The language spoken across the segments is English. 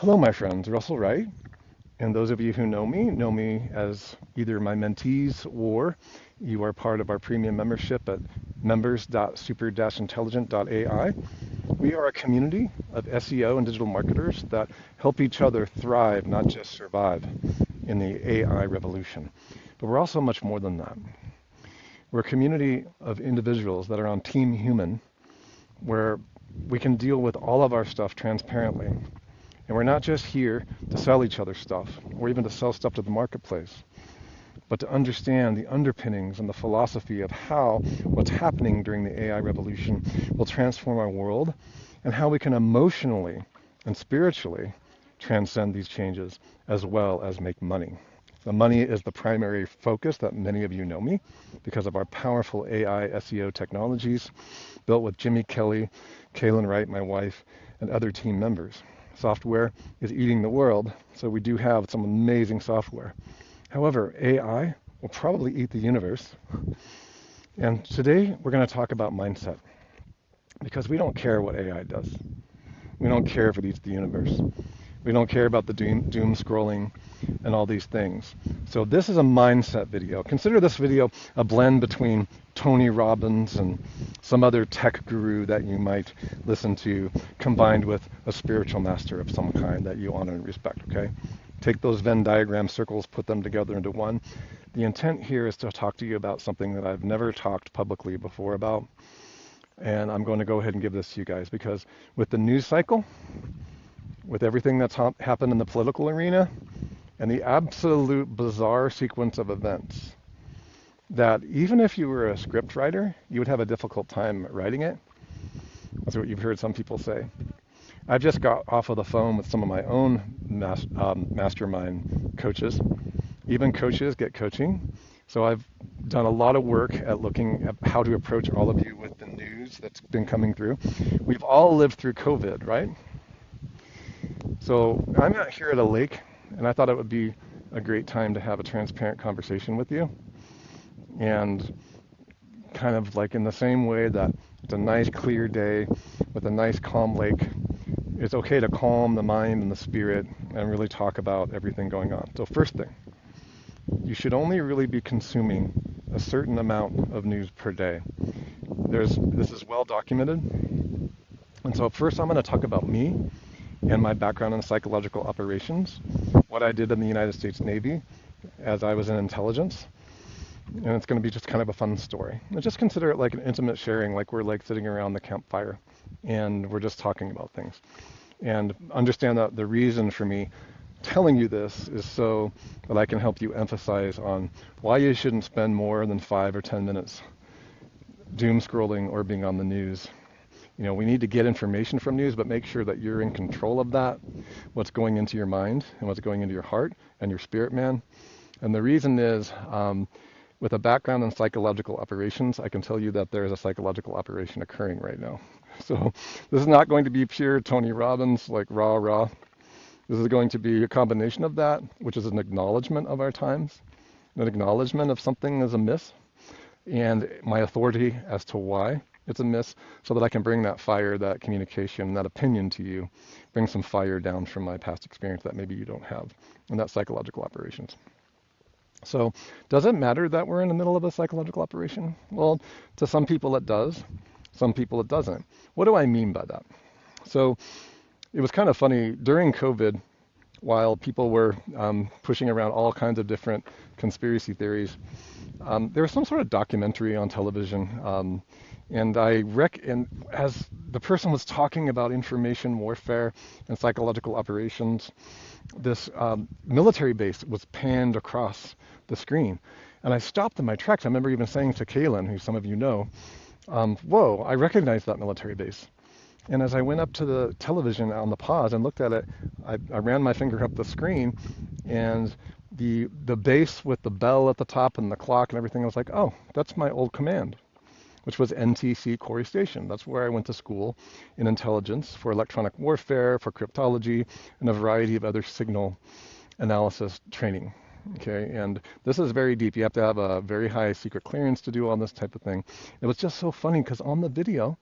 Hello, my friends. Russell Wright, and those of you who know me as either my mentees or you are part of our premium membership at members.super-intelligent.ai. We are a community of SEO and digital marketers that help each other thrive, not just survive, in the AI revolution. But we're also much more than that. We're a community of individuals that are on Team Human, where we can deal with all of our stuff transparently. And we're not just here to sell each other stuff, or even to sell stuff to the marketplace, but to understand the underpinnings and the philosophy of how what's happening during the AI revolution will transform our world, and how we can emotionally and spiritually transcend these changes, as well as make money. The money is the primary focus that many of you know me because of our powerful AI SEO technologies built with Jimmy Kelley, Kaylin Wright, my wife, and other team members. Software is eating the world, so we do have some amazing software. However, AI will probably eat the universe. And today we're going to talk about mindset, because we don't care what AI does. We don't care if it eats the universe. We don't care about the doom scrolling and all these things. So this is a mindset video. Consider this video a blend between Tony Robbins and some other tech guru that you might listen to, combined with a spiritual master of some kind that you honor and respect, okay? Take those Venn diagram circles, put them together into one. The intent here is to talk to you about something that I've never talked publicly before about. And I'm going to go ahead and give this to you guys, because with the news cycle, with everything that's happened in the political arena, and the absolute bizarre sequence of events, that even if you were a script writer, you would have a difficult time writing it. That's what you've heard some people say. I've just got off of the phone with some of my own mastermind coaches. Even coaches get coaching. So I've done a lot of work at looking at how to approach all of you with the news that's been coming through. We've all lived through COVID, right? So I'm out here at a lake, and I thought it would be a great time to have a transparent conversation with you. And kind of like in the same way that it's a nice clear day with a nice calm lake, it's okay to calm the mind and the spirit and really talk about everything going on. So first thing, you should only really be consuming a certain amount of news per day. This is well documented. And so first I'm going to talk about me and my background in psychological operations, what I did in the United States Navy as I was in intelligence. And it's going to be just kind of a fun story. And just consider it like an intimate sharing, like we're like sitting around the campfire and we're just talking about things. And understand that the reason for me telling you this is so that I can help you emphasize on why you shouldn't spend more than 5 or 10 minutes doom scrolling or being on the news. You know, we need to get information from news, but make sure that you're in control of that, what's going into your mind and what's going into your heart and your spirit, man. And the reason is, with a background in psychological operations, I can tell you that there is a psychological operation occurring right now. So this is not going to be pure Tony Robbins, like rah, rah. This is going to be a combination of that, which is an acknowledgement of our times, an acknowledgement of something is amiss, and my authority as to why it's amiss, so that I can bring that fire, that communication, that opinion to you, bring some fire down from my past experience that maybe you don't have, and that's psychological operations. So does it matter that we're in the middle of a psychological operation? Well, to some people it does, some people it doesn't. What do I mean by that? So it was kind of funny during COVID, while people were pushing around all kinds of different conspiracy theories, there was some sort of documentary on television. And as the person was talking about information warfare and psychological operations, this military base was panned across the screen. And I stopped in my tracks. I remember even saying to Kaylin, who some of you know, whoa, I recognize that military base. And as I went up to the television on the pause and looked at it, I ran my finger up the screen, and the base with the bell at the top and the clock and everything, I was like, oh, that's my old command, which was NTC Corey Station. That's where I went to school in intelligence for electronic warfare, for cryptology, and a variety of other signal analysis training. Okay, and this is very deep. You have to have a very high secret clearance to do all this type of thing. It was just so funny because on the video,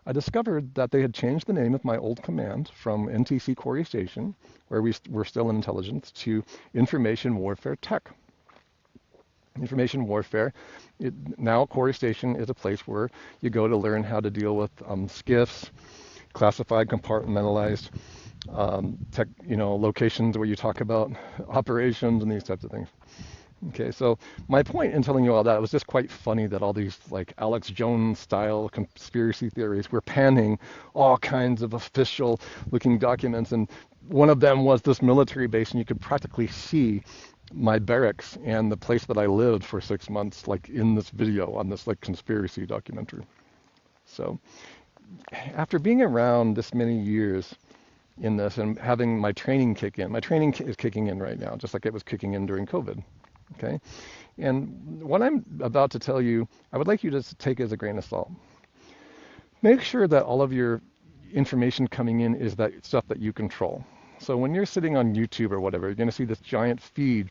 I discovered that they had changed the name of my old command from NTC Quarry Station, where we were still in intelligence, to Information Warfare Tech. Information warfare. Now Quarry Station is a place where you go to learn how to deal with skiffs, classified, compartmentalized locations where you talk about operations and these types of things. Okay, so my point in telling you all that, it was just quite funny that all these like Alex Jones style conspiracy theories were panning all kinds of official looking documents, and one of them was this military base, and you could practically see my barracks and the place that I lived for 6 months, like in this video on this like conspiracy documentary. So after being around this many years in this and having my training kick in, my training is kicking in right now, just like it was kicking in during COVID. Okay, and what I'm about to tell you, I would like you to take as a grain of salt. Make sure that all of your information coming in is that stuff that you control. So when you're sitting on YouTube or whatever, you're going to see this giant feed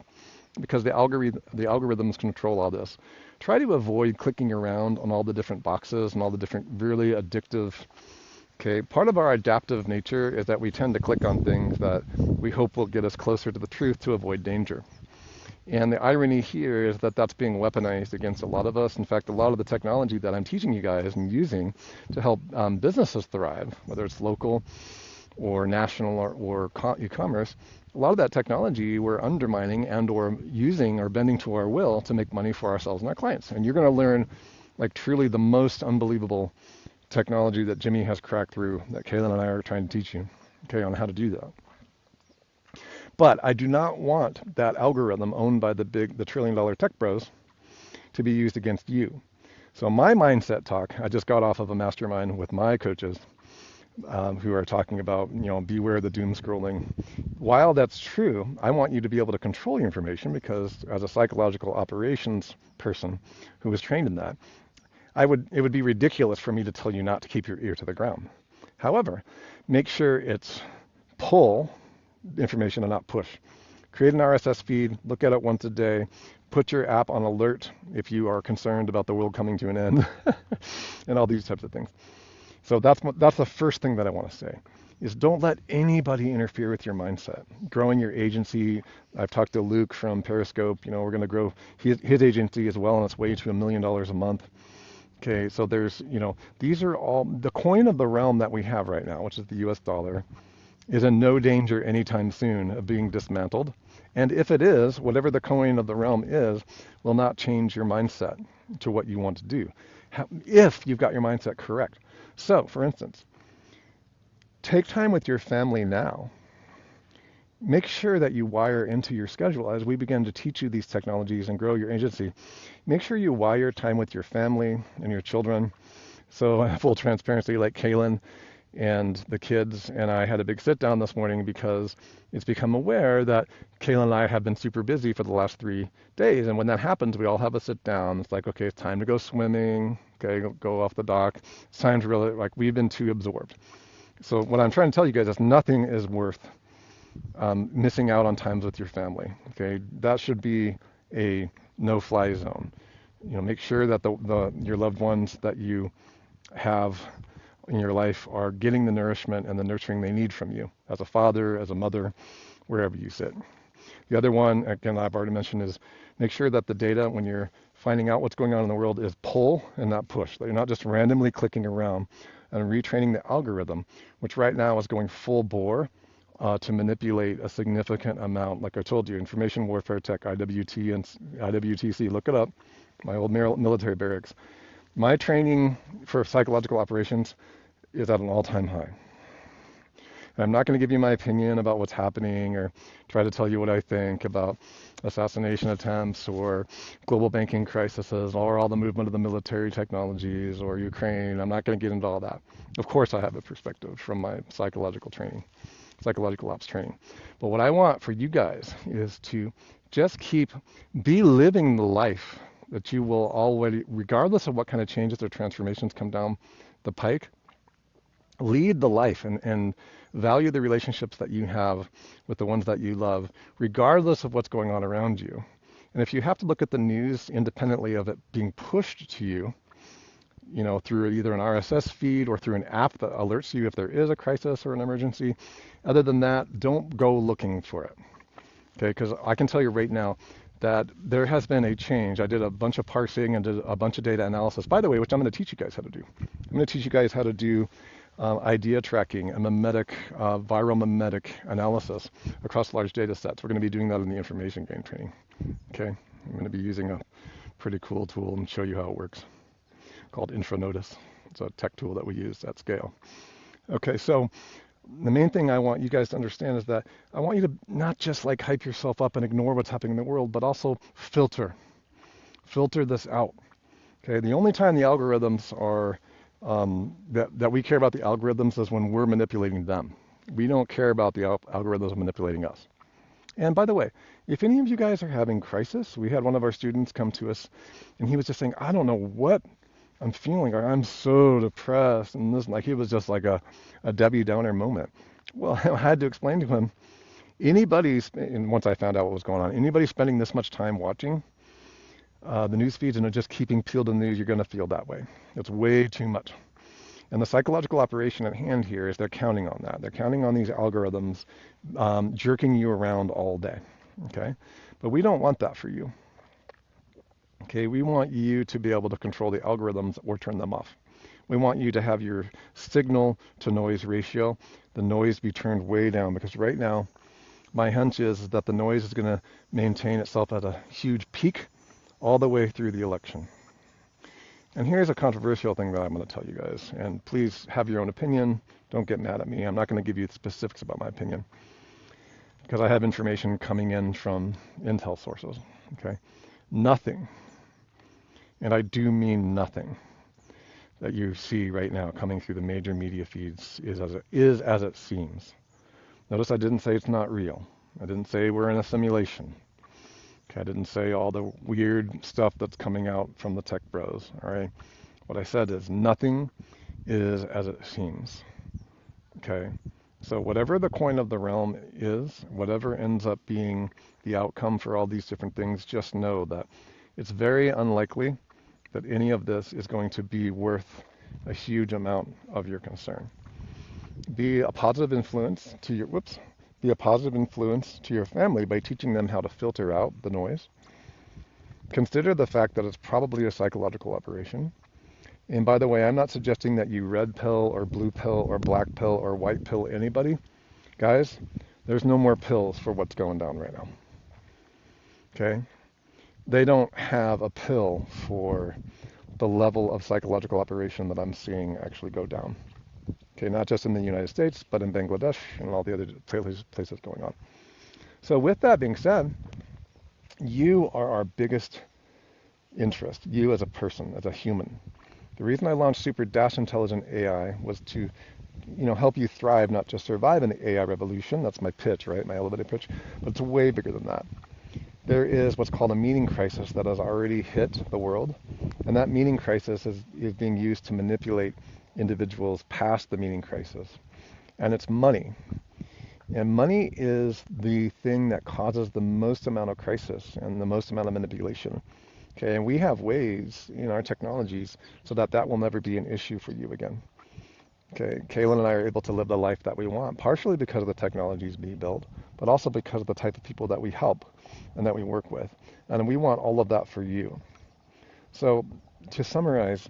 because the algorithms control all this. Try to avoid clicking around on all the different boxes and all the different really addictive. Okay, part of our adaptive nature is that we tend to click on things that we hope will get us closer to the truth to avoid danger. And the irony here is that that's being weaponized against a lot of us. In fact, a lot of the technology that I'm teaching you guys and using to help businesses thrive, whether it's local or national or e-commerce, a lot of that technology we're undermining and or using or bending to our will to make money for ourselves and our clients. And you're going to learn like truly the most unbelievable technology that Jimmy has cracked through that Kaylin and I are trying to teach you, okay, on how to do that. But I do not want that algorithm owned by the trillion-dollar tech bros to be used against you. So my mindset talk, I just got off of a mastermind with my coaches who are talking about, beware the doom scrolling. While that's true, I want you to be able to control your information because as a psychological operations person who was trained in that, it would be ridiculous for me to tell you not to keep your ear to the ground. However, make sure it's pull information and not push. Create an RSS feed, look at it once a day, put your app on alert if you are concerned about the world coming to an end, and all these types of things. So that's the first thing that I want to say, is don't let anybody interfere with your mindset. Growing your agency, I've talked to Luke from Periscope, we're going to grow his agency as well on its way to $1 million a month. Okay, so there's, these are all, the coin of the realm that we have right now, which is the US dollar, is in no danger anytime soon of being dismantled. And if it is, whatever the coin of the realm is, will not change your mindset to what you want to do, if you've got your mindset correct. So, for instance, take time with your family now. Make sure that you wire into your schedule as we begin to teach you these technologies and grow your agency. Make sure you wire time with your family and your children. So, full transparency, like Kaylin and the kids and I had a big sit down this morning because it's become aware that Kayla and I have been super busy for the last 3 days. And when that happens, we all have a sit down. It's like, okay, it's time to go swimming. Okay, go off the dock. It's time to really, we've been too absorbed. So what I'm trying to tell you guys is nothing is worth missing out on times with your family. Okay, that should be a no-fly zone. Make sure that your loved ones that you have in your life are getting the nourishment and the nurturing they need from you as a father, as a mother, wherever you sit. The other one, again, I've already mentioned, is make sure that the data, when you're finding out what's going on in the world, is pull and not push. That you're not just randomly clicking around and retraining the algorithm, which right now is going full bore to manipulate a significant amount. Like I told you, information warfare tech, IWT and IWTC, look it up, my old military barracks. My training for psychological operations is at an all-time high. And I'm not going to give you my opinion about what's happening or try to tell you what I think about assassination attempts or global banking crises or all the movement of the military technologies or Ukraine. I'm not going to get into all that. Of course, I have a perspective from my psychological ops training. But what I want for you guys is to just be living the life that you will already, regardless of what kind of changes or transformations come down the pike, lead the life and value the relationships that you have with the ones that you love, regardless of what's going on around you. And if you have to look at the news independently of it being pushed to you, through either an RSS feed or through an app that alerts you if there is a crisis or an emergency. Other than that, don't go looking for it. Okay, because I can tell you right now that there has been a change. I did a bunch of parsing and did a bunch of data analysis, by the way, which I'm going to teach you guys how to do. I'm going to teach you guys how to do idea tracking and viral mimetic analysis across large data sets. We're going to be doing that in the information gain training. Okay, I'm going to be using a pretty cool tool and show you how it works called InfraNotice. It's a tech tool that we use at scale. Okay, so the main thing I want you guys to understand is that I want you to not just like hype yourself up and ignore what's happening in the world, but also filter this out. Okay, the only time the algorithms are that we care about the algorithms is when we're manipulating them. We don't care about the algorithms manipulating us. And by the way, if any of you guys are having crisis, we had one of our students come to us and he was just saying, I don't know what I'm feeling, or I'm so depressed, and this, like, he was just like a Debbie Downer moment. Well, I had to explain to him, and once I found out what was going on, anybody spending this much time watching the news feeds and just keeping peeled in the news, you're going to feel that way. It's way too much. And the psychological operation at hand here is they're counting on that. They're counting on these algorithms jerking you around all day. Okay, but we don't want that for you. Okay, we want you to be able to control the algorithms or turn them off. We want you to have your signal to noise ratio, the noise be turned way down, because right now my hunch is that the noise is going to maintain itself at a huge peak all the way through the election. And here's a controversial thing that I'm going to tell you guys, and please have your own opinion. Don't get mad at me. I'm not going to give you the specifics about my opinion because I have information coming in from intel sources. Okay, nothing, and I do mean nothing, that you see right now coming through the major media feeds is as it seems. Notice I didn't say it's not real. I didn't say we're in a simulation. Okay, I didn't say all the weird stuff that's coming out from the tech bros. All right, what I said is nothing is as it seems. Okay, so whatever the coin of the realm is, whatever ends up being the outcome for all these different things, just know that it's very unlikely that any of this is going to be worth a huge amount of your concern. Be a positive influence to your family by teaching them how to filter out the noise. Consider the fact that it's probably a psychological operation. And by the way, I'm not suggesting that you red pill or blue pill or black pill or white pill anybody. Guys, there's no more pills for what's going down right now. Okay? They don't have a pill for the level of psychological operation that I'm seeing actually go down. Okay, not just in the United States, but in Bangladesh and all the other places going on. So with that being said, you are our biggest interest, you as a person, as a human. The reason I launched Super Intelligent AI was to help you thrive, not just survive in the AI revolution. That's my pitch, right? My elevator pitch. But it's way bigger than that. There is what's called a meaning crisis that has already hit the world. And that meaning crisis is being used to manipulate individuals past the meaning crisis. And it's money. And money is the thing that causes the most amount of crisis and the most amount of manipulation. Okay, and we have ways in our technologies so that will never be an issue for you again. Okay, Kaylin and I are able to live the life that we want, partially because of the technologies we build, but also because of the type of people that we help and that we work with. And we want all of that for you. So to summarize,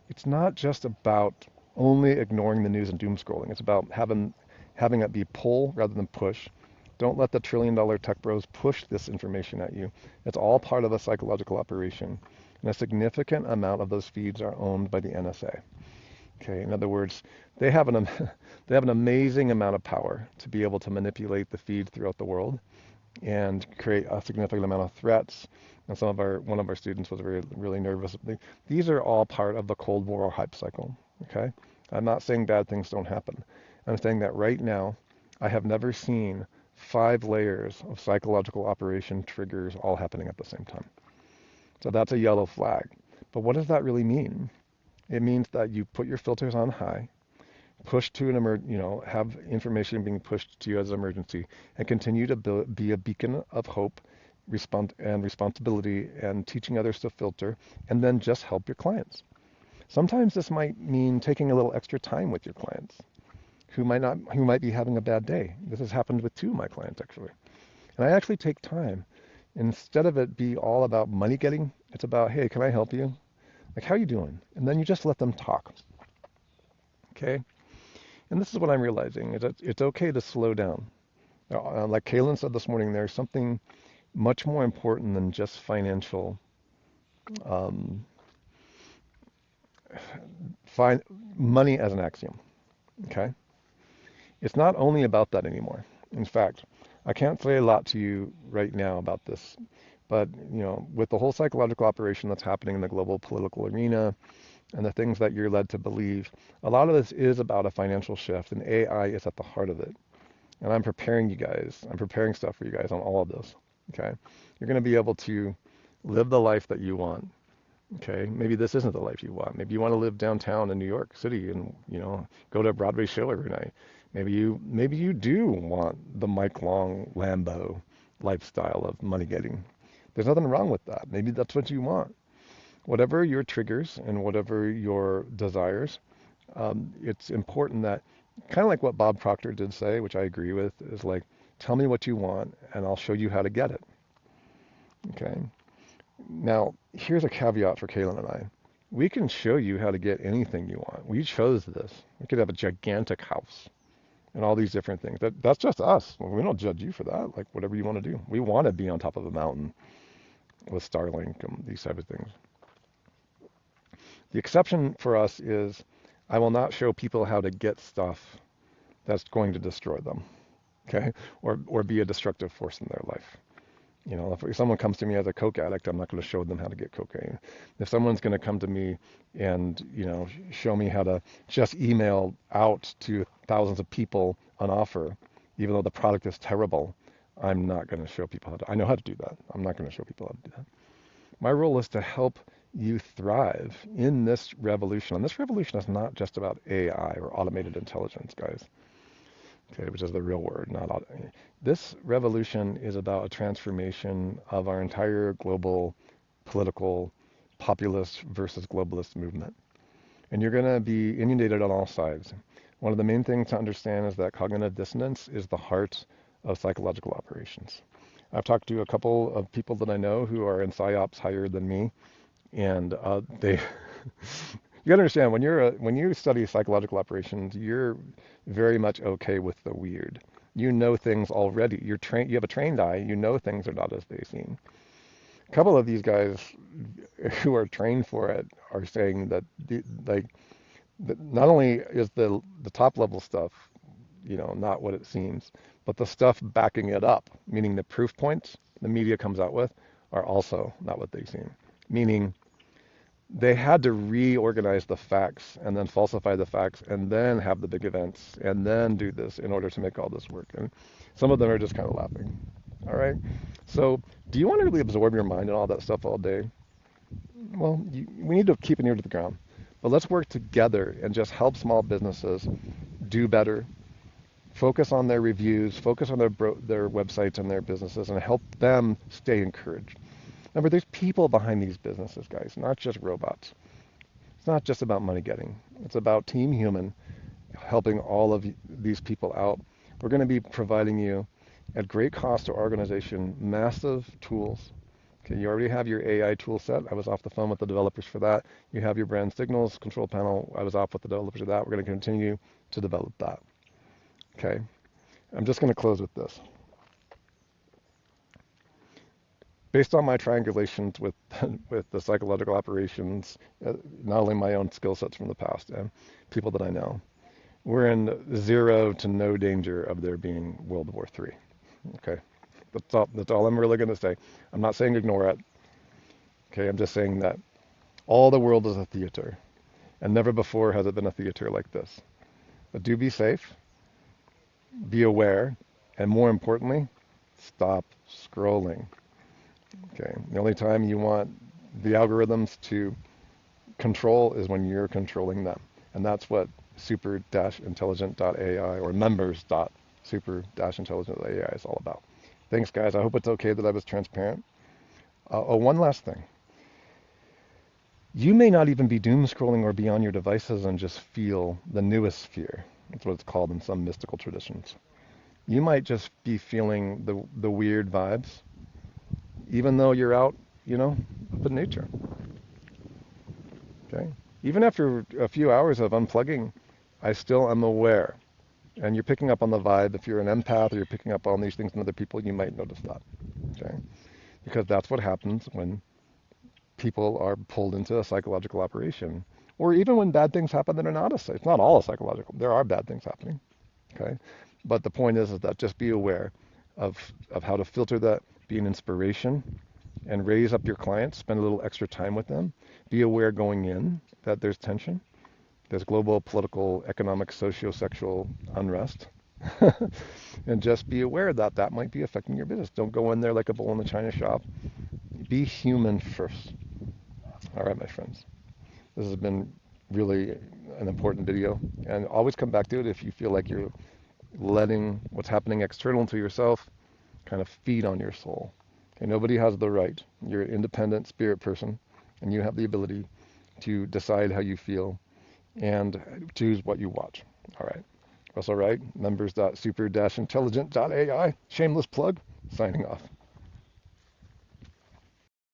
it's not just about only ignoring the news and doom scrolling. It's about having it be pull rather than push. Don't let the $1 trillion tech bros push this information at you. It's all part of a psychological operation. And a significant amount of those feeds are owned by the NSA. Okay, in other words, they have an amazing amount of power to be able to manipulate the feed throughout the world and create a significant amount of threats. And one of our students was really nervous. These are all part of the Cold War hype cycle. Okay, I'm not saying bad things don't happen. I'm saying that right now, I have never seen 5 layers of psychological operation triggers all happening at the same time. So that's a yellow flag. But what does that really mean? It means that you put your filters on high, push to have information being pushed to you as an emergency, and continue to be a beacon of hope, responsibility, and teaching others to filter, and then just help your clients. Sometimes this might mean taking a little extra time with your clients who might be having a bad day. This has happened with two of my clients actually. And I actually take time. Instead of it be all about money getting, it's about, hey, can I help you? Like, how you doing? And then you just let them talk. Okay? And this is what I'm realizing, is that it's okay to slow down. Like Kaylin said this morning, there's something much more important than just financial um, money as an axiom. Okay? It's not only about that anymore. In fact, I can't say a lot to you right now about this, but with the whole psychological operation that's happening in the global political arena and the things that you're led to believe, a lot of this is about a financial shift, and AI is at the heart of it. And I'm preparing you guys. I'm preparing stuff for you guys on all of this. Okay, you're going to be able to live the life that you want. Okay, maybe this isn't the life you want. Maybe you want to live downtown in New York City and go to a Broadway show every night. Maybe you do want the Mike Long Lambo lifestyle of money getting. There's nothing wrong with that. Maybe that's what you want. Whatever your triggers and whatever your desires, it's important that, kind of like what Bob Proctor did say, which I agree with, is like, tell me what you want and I'll show you how to get it. Okay. Now, here's a caveat for Kaylin and I. We can show you how to get anything you want. We chose this. We could have a gigantic house and all these different things. That's just us. We don't judge you for that. Like, whatever you want to do. We want to be on top of a mountain with Starlink and these types of things. The exception for us is I will not show people how to get stuff that's going to destroy them, okay, or be a destructive force in their life. If someone comes to me as a coke addict, I'm not going to show them how to get cocaine. If someone's going to come to me and show me how to just email out to thousands of people an offer, even though the product is terrible, I'm not going to show people how to. I know how to do that. I'm not going to show people how to do that. My role is to help you thrive in this revolution. And this revolution is not just about AI or automated intelligence, guys. Okay, which is the real word, not this revolution is about a transformation of our entire global political populist versus globalist movement. And you're going to be inundated on all sides. One of the main things to understand is that cognitive dissonance is the heart of psychological operations. I've talked to a couple of people that I know who are in PsyOps higher than me, and they you gotta understand, when you study psychological operations, you're very much okay with the weird. You know things already. You have a trained eye. You know things are not as they seem. A couple of these guys who are trained for it are saying that that not only is the top level stuff, not what it seems, but the stuff backing it up, meaning the proof points the media comes out with, are also not what they seem. Meaning they had to reorganize the facts and then falsify the facts and then have the big events and then do this in order to make all this work. And some of them are just kind of laughing. All right. So do you want to really absorb your mind and all that stuff all day? Well, we need to keep an ear to the ground. But let's work together and just help small businesses do better, focus on their reviews, focus on their websites and their businesses, and help them stay encouraged. Remember, there's people behind these businesses, guys, not just robots. It's not just about money getting. It's about Team Human helping all of these people out. We're going to be providing you, at great cost to our organization, massive tools. Okay, you already have your AI tool set. I was off the phone with the developers for that. You have your brand signals control panel. I was off with the developers of that. We're going to continue to develop that. Okay, I'm just going to close with this. Based on my triangulations with the psychological operations, not only my own skill sets from the past and people that I know, we're in zero to no danger of there being World War III. Okay, that's all I'm really going to say. I'm not saying ignore it. Okay, I'm just saying that all the world is a theater, and never before has it been a theater like this. But do be safe, be aware, and more importantly, stop scrolling. Okay, the only time you want the algorithms to control is when you're controlling them. And that's what super-intelligent.ai or members.super-intelligent.ai is all about. Thanks, guys. I hope it's okay that I was transparent. One last thing. You may not even be doom scrolling or be on your devices and just feel the newest fear. That's what it's called in some mystical traditions. You might just be feeling the weird vibes, even though you're out, up in nature. Okay? Even after a few hours of unplugging, I still am aware. And you're picking up on the vibe. If you're an empath or you're picking up on these things in other people, you might notice that. Okay? Because that's what happens when people are pulled into a psychological operation. Or even when bad things happen that are not it's not all a psychological. There are bad things happening. Okay? But the point is that just be aware of how to filter that, be an inspiration, and raise up your clients, spend a little extra time with them. Be aware going in that there's tension. There's global, political, economic, socio-sexual unrest. And just be aware that that might be affecting your business. Don't go in there like a bull in the china shop. Be human first. All right, my friends. This has been really an important video. And always come back to it if you feel like you're letting what's happening external to yourself kind of feed on your soul. Okay, nobody has the right. You're an independent spirit person, and you have the ability to decide how you feel and choose what you watch. All right. Russell Wright, members.super-intelligent.ai. Shameless plug. Signing off.